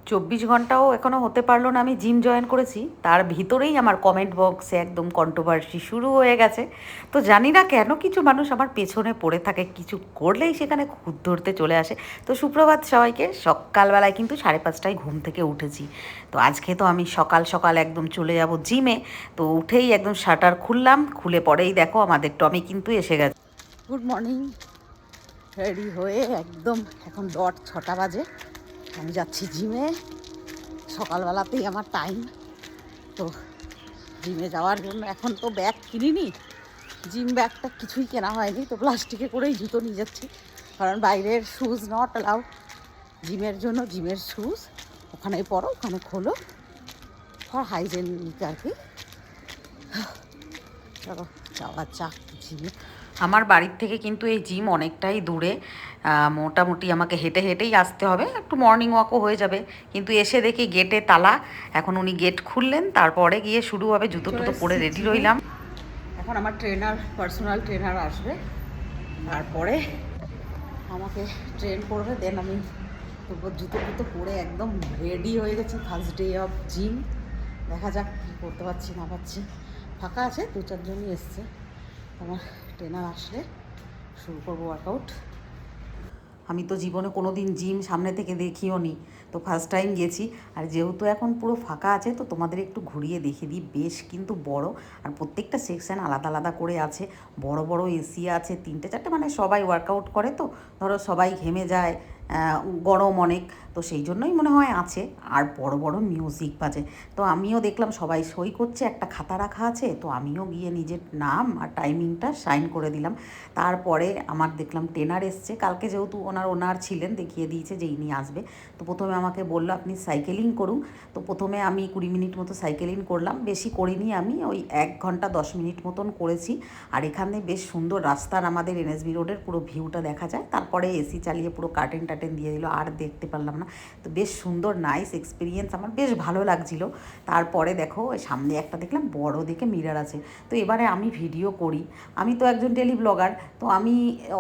24 ঘন্টাও এখনও হতে পারলো না আমি জিম জয়েন করেছি, তার ভিতরেই আমার কমেন্ট বক্সে একদম কন্ট্রোভার্সি শুরু হয়ে গেছে। তো জানি না কেন কিছু মানুষ আমার পেছনে পড়ে থাকে, কিছু করলেই সেখানে খুঁত ধরতে চলে আসে। তো সুপ্রভাত সবাইকে। সকালবেলায় কিন্তু 5:30টায় ঘুম থেকে উঠেছি। তো আজকে তো আমি সকাল সকাল একদম চলে যাব জিমে। তো উঠেই একদম শাটার খুললাম, খুলে পরেই দেখো আমাদের টমি কিন্তু এসে গেছে। Good morning. রেডি হয়ে একদম এখন ডট 6টা বাজে, আমি যাচ্ছি জিমে। সকালবেলাতেই আমার টাইম। তো জিমে যাওয়ার জন্য এখন তো ব্যাগ কিনিনি, জিম ব্যাগটা কিছুই কেনা হয়নি, তো প্লাস্টিকে করেই জুতো নিয়ে যাচ্ছি, কারণ বাইরের শ্যুজ নট অ্যালাউ। জিমের জন্য জিমের শ্যুজ ওখানে পরো, ওখানে খোলো, ফর হাইজেনিক আর কি। চলো যাওয়া যাক জিমে। আমার বাড়ির থেকে কিন্তু এই জিম অনেকটাই দূরে, মোটামুটি আমাকে হেঁটে হেঁটেই আসতে হবে, একটু মর্নিং ওয়াকও হয়ে যাবে। কিন্তু এসে দেখি গেটে তালা। এখন উনি গেট খুললেন, তারপরে গিয়ে শুরু হবে। জুতো টুতো পরে রেডি রইলাম। এখন আমার পার্সোনাল ট্রেনার আসবে, তারপরে আমাকে ট্রেন করবে, দেন আমি জুতো টুতো পরে একদম রেডি হয়ে গেছি। ফার্স্ট ডে অফ জিম, দেখা যাক কী করতে পারছি না পারছি। ফাঁকা আছে, 2-4জনই এসছে। আমার ট্রেনার আসলে শুরু করবো ওয়ার্কআউট। আমি তো জীবনে কোনো দিন জিম সামনে থেকে দেখিও নি, তো ফার্স্ট টাইম গেছি। আর যেহেতু এখন পুরো ফাঁকা আছে, তো তোমাদের একটু ঘুরিয়ে দেখিয়ে দিই। বেশ কিন্তু বড়, আর প্রত্যেকটা সেকশান আলাদা আলাদা করে আছে। বড় বড় এসি আছে 3-4টে, মানে সবাই ওয়ার্কআউট করে, তো ধরো সবাই ঘেমে যায়, গরম অনেক, তো সেই জন্যই মনে হয় আছে। আর বড় বড় মিউজিক বাজে। তো আমিও দেখলাম সবাই সই করছে, একটা খাতা রাখা আছে, তো আমিও গিয়ে নিজের নাম আর টাইমিংটা সাইন করে দিলাম। তারপরে আমার দেখলাম ট্রেনার এসছে, কালকে যেহেতু ওনার ছিলেন, দেখিয়ে দিয়েছে যে ইনি আসবে। তো প্রথমে আমাকে বললো আপনি সাইকেলিং করুন। তো প্রথমে আমি 20 মিনিট মতো সাইকেলিং করলাম, বেশি করিনি, আমি ওই 1 ঘন্টা 10 মিনিট মতন করেছি। আর এখানে বেশ সুন্দর রাস্তার, আমাদের এনএসবি রোডের পুরো ভিউটা দেখা যায়। তারপরে এসি চালিয়ে পুরো কার্টেন টার্টেন দিয়ে দিল, আর দেখতে পারলাম না। তো বেশ সুন্দর নাইস এক্সপিরিয়েন্স, আমার বেশ ভালো লাগছিল। তারপরে দেখো সামনে একটা দেখলাম বড় দেখে মিরর আছে। তো এবারে আমি ভিডিও করি, আমি তো একজন ডেলি ব্লগার, তো আমি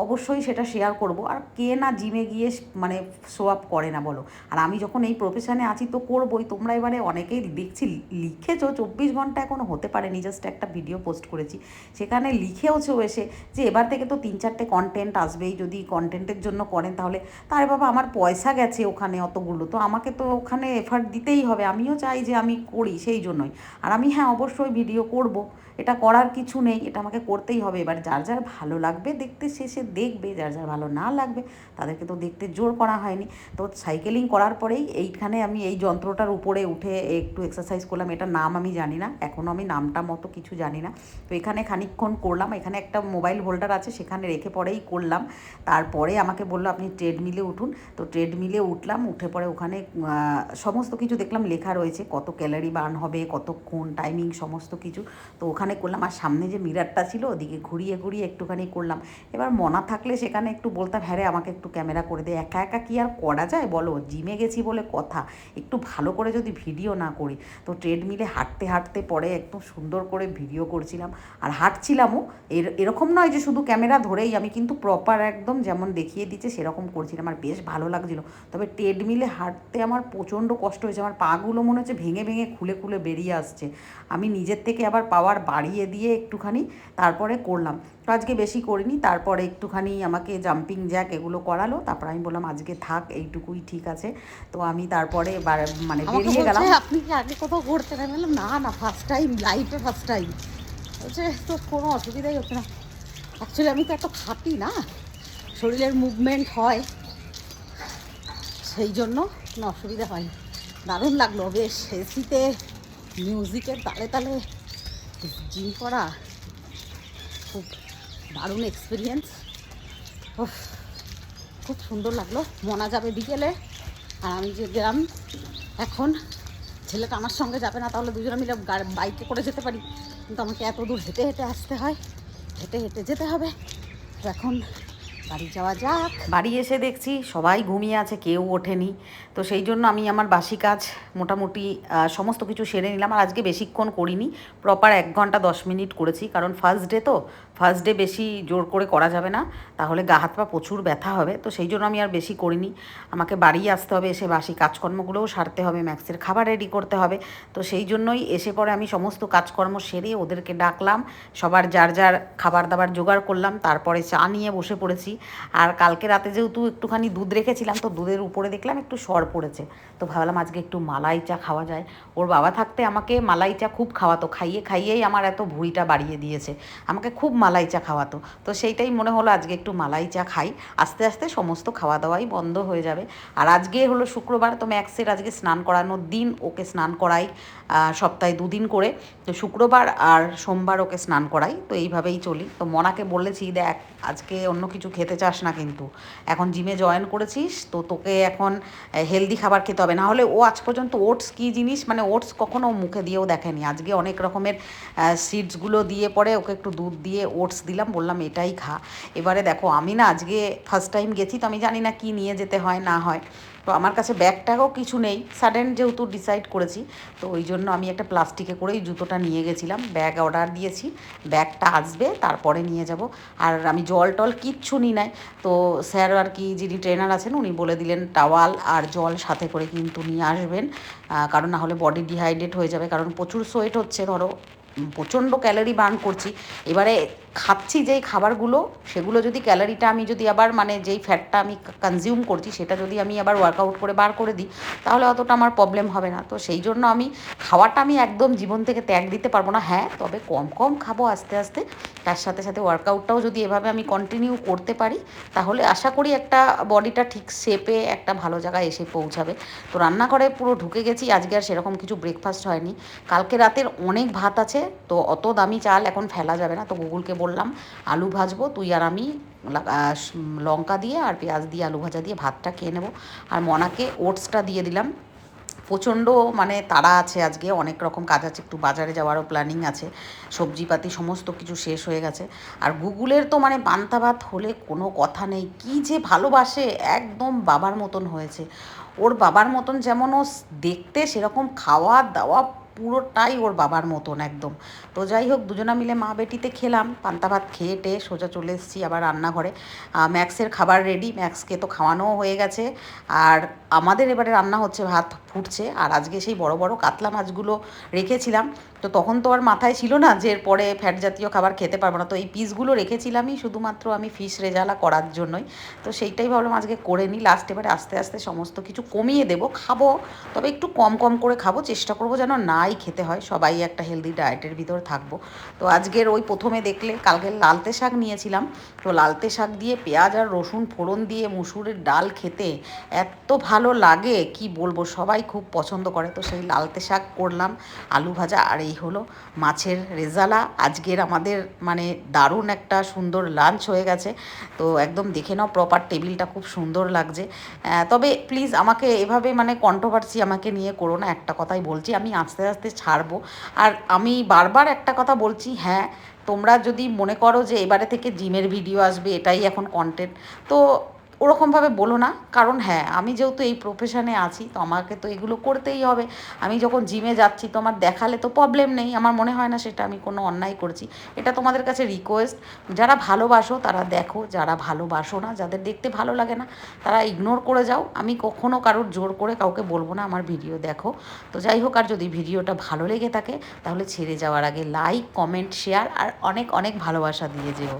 অবশ্যই সেটা শেয়ার করব। আর কে না জিমে গিয়ে মানে শো আপ করে না বলো। আর আমি যখন এই প্রফেশনে আছি তো করবই। তোমরা এবারে অনেকেই দেখছি লিখেছো 24 ঘন্টা এখনও হতে পারেনি, জাস্ট একটা ভিডিও পোস্ট করেছি, সেখানে লিখেওছো এসে যে এবার থেকে তো 3-4টে কন্টেন্ট আসবেই, যদি কন্টেন্টের জন্য করেন তাহলে। তার বাবা আমার পয়সা গেছে ওখানে অতগুলো, তো আমাকে তো ওখানে এফার্ট দিতেই হবে, আমিও চাই যে আমি করি, সেই জন্যই। আর আমি হ্যাঁ অবশ্যই ভিডিও করব, এটা করার কিছু নেই, এটা আমাকে করতেই হবে। এবার যার যার ভালো লাগবে দেখতে শেষে দেখবে, যার যার ভালো না লাগবে তাদেরকে তো দেখতে জোর করা হয়নি। তো সাইকেলিং করার পরেই এইখানে আমি এই যন্ত্রটার উপরে উঠে একটু এক্সারসাইজ করলাম। এটার নাম আমি জানি না, এখনও আমি নামটা মতো কিছু জানি না। তো এখানে খানিকক্ষণ করলাম, এখানে একটা মোবাইল হোল্ডার আছে, সেখানে রেখে পরেই করলাম। তারপরে আমাকে বললো আপনি ট্রেডমিলে উঠুন। তো ট্রেডমিলে উঠলাম, উঠে পরে ওখানে সমস্ত কিছু দেখলাম লেখা রয়েছে, কত ক্যালোরি বার্ন হবে, কতক্ষণ টাইমিং, সমস্ত কিছু। তো ওখানে করলাম। আর সামনে যে মিরারটা ছিল ওদিকে ঘুরিয়ে ঘুরিয়ে একটুখানি করলাম। এবার মনা থাকলে সেখানে একটু বলতাম হ্যাঁ রে আমাকে একটু ক্যামেরা করে দে, একা একা কি আর করা যায় বলো, জিমে গেছি বলে কথা, একটু ভালো করে যদি ভিডিও না করি। তো ট্রেডমিলে হাঁটতে হাঁটতে পরে একদম সুন্দর করে ভিডিও করছিলাম, আর হাঁটছিলামও। এরকম নয় যে শুধু ক্যামেরা ধরেই, আমি কিন্তু প্রপার একদম যেমন দেখিয়ে দিচ্ছে সেরকম করছিলাম, আর বেশ ভালো লাগছিলো। তবে ট্রেডমিলে হাঁটতে আমার প্রচণ্ড কষ্ট হয়েছে, আমার পাগুলো মনে হচ্ছে ভেঙে ভেঙে খুলে খুলে বেরিয়ে আসছে। আমি নিজের থেকে আবার পাওয়ার বাড়িয়ে দিয়ে একটুখানি তারপরে করলাম। তো আজকে বেশি করিনি, তারপরে একটুখানি আমাকে জাম্পিং জ্যাক এগুলো করালো, তারপর আমি বললাম আজকে থাক, এইটুকুই ঠিক আছে। তো আমি তারপরে মানে বেরিয়ে গেলাম। আপনি কি আগে কোথাও ঘুরতে গেলাম? না না, ফার্স্ট টাইম লাইফে, ফার্স্ট টাইম হচ্ছে, তো কোনো অসুবিধাই হচ্ছে না। অ্যাকচুয়ালি আমি তো এত খাটি না, শরীরের মুভমেন্ট হয়, সেই জন্য কোনো অসুবিধা হয়নি। দারুণ লাগলো, বেশ এসিতে মিউজিকের তালে তালে জিম করা, খুব দারুণ এক্সপিরিয়েন্স। খুব সুন্দর লাগলো। মনা যাবে বিকেলে, আর আমি যে গেলাম এখন, ছেলেটা আমার সঙ্গে যাবে না, তাহলে দুজনে মিলে বাইকে করে যেতে পারি, কিন্তু আমাকে এত দূর হেঁটে হেঁটে আসতে হয়, হেঁটে হেঁটে যেতে হবে। তো এখন বাড়ি যাওয়া যাক। বাড়ি এসে দেখছি সবাই ঘুমিয়ে আছে, কেউ ওঠেনি। তো সেই জন্য আমি আমার বাসি কাজ মোটামুটি সমস্ত কিছু সেরে নিলাম। আর আজকে বেশিক্ষণ করিনি, প্রপার 1 ঘন্টা 10 মিনিট করেছি, কারণ ফার্স্ট ডে তো ফার্স্ট ডে বেশি জোর করে করা যাবে না, তাহলে গা হাত পা প্রচুর ব্যথা হবে। তো সেই জন্য আমি আর বেশি করিনি। আমাকে বাড়ি আসতে হবে, এসে বাসি কাজকর্মগুলোও সারতে হবে, ম্যাক্সের খাবার রেডি করতে হবে। তো সেই জন্যই এসে পরে আমি সমস্ত কাজকর্ম সেরে ওদেরকে ডাকলাম, সবার যার যার খাবার দাবার জোগাড় করলাম, তারপরে চা নিয়ে বসে পড়েছি। আর কালকে রাতে যেহেতু একটুখানি দুধ রেখেছিলাম, তো দুধের উপরে দেখলাম একটু সর পড়েছে, তো ভাবলাম আজকে একটু মালাই চা খাওয়া যায়। ওর বাবা থাকতে আমাকে মালাই চা খুব খাওয়াতো, খাইয়ে খাইয়েই আমার এত ভুঁড়িটা বাড়িয়ে দিয়েছে, আমাকে খুব মালাই চা খাওয়াতো। তো সেইটাই মনে হলো আজকে একটু মালাই চা খাই, আস্তে আস্তে সমস্ত খাওয়া দাওয়াই বন্ধ হয়ে যাবে। আর আজকে হলো শুক্রবার, তো ম্যাক্সের আজকে স্নান করানোর দিন, ওকে স্নান করাই সপ্তাহে 2 দিন করে। তো শুক্রবার আর সোমবার ওকে স্নান করাই, তো এইভাবেই চলি। তো মনাকে বলেছি, দেখ আজকে অন্য কিছু খেতে চাস না কিন্তু, এখন জিমে জয়েন করেছিস, তো তোকে এখন হেলদি খাবার খেতে হবে, না হলে ও আজ পর্যন্ত ওটস কী জিনিস, মানে ওটস কখনো মুখে দিয়েও দেখেনি। আজকে অনেক রকমের সিডসগুলো দিয়ে পরে ওকে একটু দুধ দিয়ে ওটস দিলাম, বললাম এটাই খা। এবারে দেখো আমি না আজকে ফার্স্ট টাইম গেছি, তো আমি জানি না কি নিয়ে যেতে হয় না হয়। তো আমার কাছে ব্যাগটাও কিছু নেই, সাডেন যেহেতু ডিসাইড করেছি, তো ওই জন্য আমি একটা প্লাস্টিকে করেই জুতোটা নিয়ে গেছিলাম। ব্যাগ অর্ডার দিয়েছি, ব্যাগটা আসবে তারপরে নিয়ে যাব। আর আমি জল টল কিচ্ছু নিই নাই। তো স্যার আর কি যিনি ট্রেনার আছেন উনি বলে দিলেন টাওয়াল আর জল সাথে করে কিন্তু নিয়ে আসবেন, কারণ না হলে বডি ডিহাইড্রেট হয়ে যাবে, কারণ প্রচুর সোয়েট হচ্ছে, ধরো প্রচণ্ড ক্যালোরি বার্ন করছি। এবারে খাচ্ছি যেই খাবারগুলো, সেগুলো যদি ক্যালোরিটা আমি যদি আবার মানে যেই ফ্যাটটা আমি কনজিউম করছি সেটা যদি আমি আবার ওয়ার্কআউট করে বার করে দিই, তাহলে অতটা আমার প্রবলেম হবে না। তো সেই জন্য আমি খাওয়াটা আমি একদম জীবন থেকে ত্যাগ দিতে পারবো না, হ্যাঁ তবে কম কম খাবো আস্তে আস্তে। তার সাথে সাথে ওয়ার্কআউটটাও যদি এভাবে আমি কন্টিনিউ করতে পারি, তাহলে আশা করি একটা বডিটা ঠিক শেপে একটা ভালো জায়গায় এসে পৌঁছাবে। তো রান্নাঘরে পুরো ঢুকে গেছি, আজকে আর সেরকম কিছু ব্রেকফাস্ট হয়নি। কালকে রাতের অনেক ভাত আছে, তো অত দামি চাল এখন ফেলা যাবে না। তো গুগলকে বললাম আলু ভাজবো, তুই আর আমি লঙ্কা দিয়ে আর পেঁয়াজ দিয়ে আলু ভাজা দিয়ে ভাতটা খেয়ে নেবো। আর মনাকে ওটসটা দিয়ে দিলাম। প্রচণ্ড মানে তাড়া আছে আজকে, অনেক রকম কাজ আছে, একটু বাজারে যাওয়ারও প্ল্যানিং আছে, সবজিপাতি সমস্ত কিছু শেষ হয়ে গেছে। আর গুগলের তো মানে পান্তা ভাত হলে কোনো কথা নেই, কি যে ভালোবাসে, একদম বাবার মতন হয়েছে। ওর বাবার মতন যেমন ও দেখতে, সেরকম খাওয়া দাওয়া পুরোটাই ওর বাবার মতন একদম। তো যাই হোক, দুজনা মিলে মা বেটিতে খেলাম, পান্তা ভাত খেয়ে টেয়ে সোজা চলে এসেছি আবার রান্নাঘরে। ম্যাক্সের খাবার রেডি, ম্যাক্সকে তো খাওয়ানোও হয়ে গেছে। আর আমাদের এবারে রান্না হচ্ছে, ভাত ফুটছে। আর আজকে সেই বড় বড় কাতলা মাছগুলো রেখেছিলাম, তো তখন তো আর মাথায় ছিল না যে এরপরে ফ্যাট জাতীয় খাবার খেতে পারবো না, তো এই পিসগুলো রেখেছিলামই শুধুমাত্র আমি ফিশ রেজালা করার জন্যই। তো সেইটাই ভাবলাম আজকে করে নিই, লাস্ট এবারে আস্তে আস্তে সমস্ত কিছু কমিয়ে দেবো, খাবো তবে একটু কম কম করে খাবো, চেষ্টা করবো যেন নাই খেতে হয়, সবাই একটা হেলদি ডায়েটের ভিতর থাকবো। তো আজকের ওই প্রথমে দেখলে কালকে লালতে শাক নিয়েছিলাম, তো লালতে শাক দিয়ে পেঁয়াজ আর রসুন ফোড়ন দিয়ে মুসুরের ডাল খেতে এত ভালো লাগে কি বলবো, সবাই খুব পছন্দ করে। তো সেই লালতে শাক করলাম, আলু ভাজা, আর এই হলো মাছের রেজালা। আজকের আমাদের মানে দারুণ একটা সুন্দর লাঞ্চ হয়ে গেছে। তো একদম দেখে নাও, প্রপার টেবিলটা খুব সুন্দর লাগছে। তবে প্লিজ আমাকে এভাবে মানে কন্ট্রোভার্সি আমাকে নিয়ে করো না, একটা কথাই বলছি, আমি আস্তে আস্তে ছাড়বো। আর আমি বারবার একটা কথা বলছি, হ্যাঁ তোমরা যদি মনে করো যে এবারে থেকে জিমের ভিডিও আসবে, এটাই এখন কন্টেন্ট, তো ওরকমভাবে বলো না, কারণ হ্যাঁ আমি যেহেতু এই প্রফেশনে আছি, তো আমাকে তো এগুলো করতেই হবে। আমি যখন জিমে যাচ্ছি তো আমার দেখালে তো প্রবলেম নেই, আমার মনে হয় না সেটা আমি কোনো অন্যায় করছি। এটা তোমাদের কাছে রিকোয়েস্ট, যারা ভালোবাসো তারা দেখো, যারা ভালোবাসো না, যাদের দেখতে ভালো লাগে না, তারা ইগনোর করে যাও। আমি কখনও কারোর জোর করে কাউকে বলবো না আমার ভিডিও দেখো। তো যাই হোক, আর যদি ভিডিওটা ভালো লেগে থাকে তাহলে ছেড়ে যাওয়ার আগে লাইক কমেন্ট শেয়ার আর অনেক অনেক ভালোবাসা দিয়ে যেও।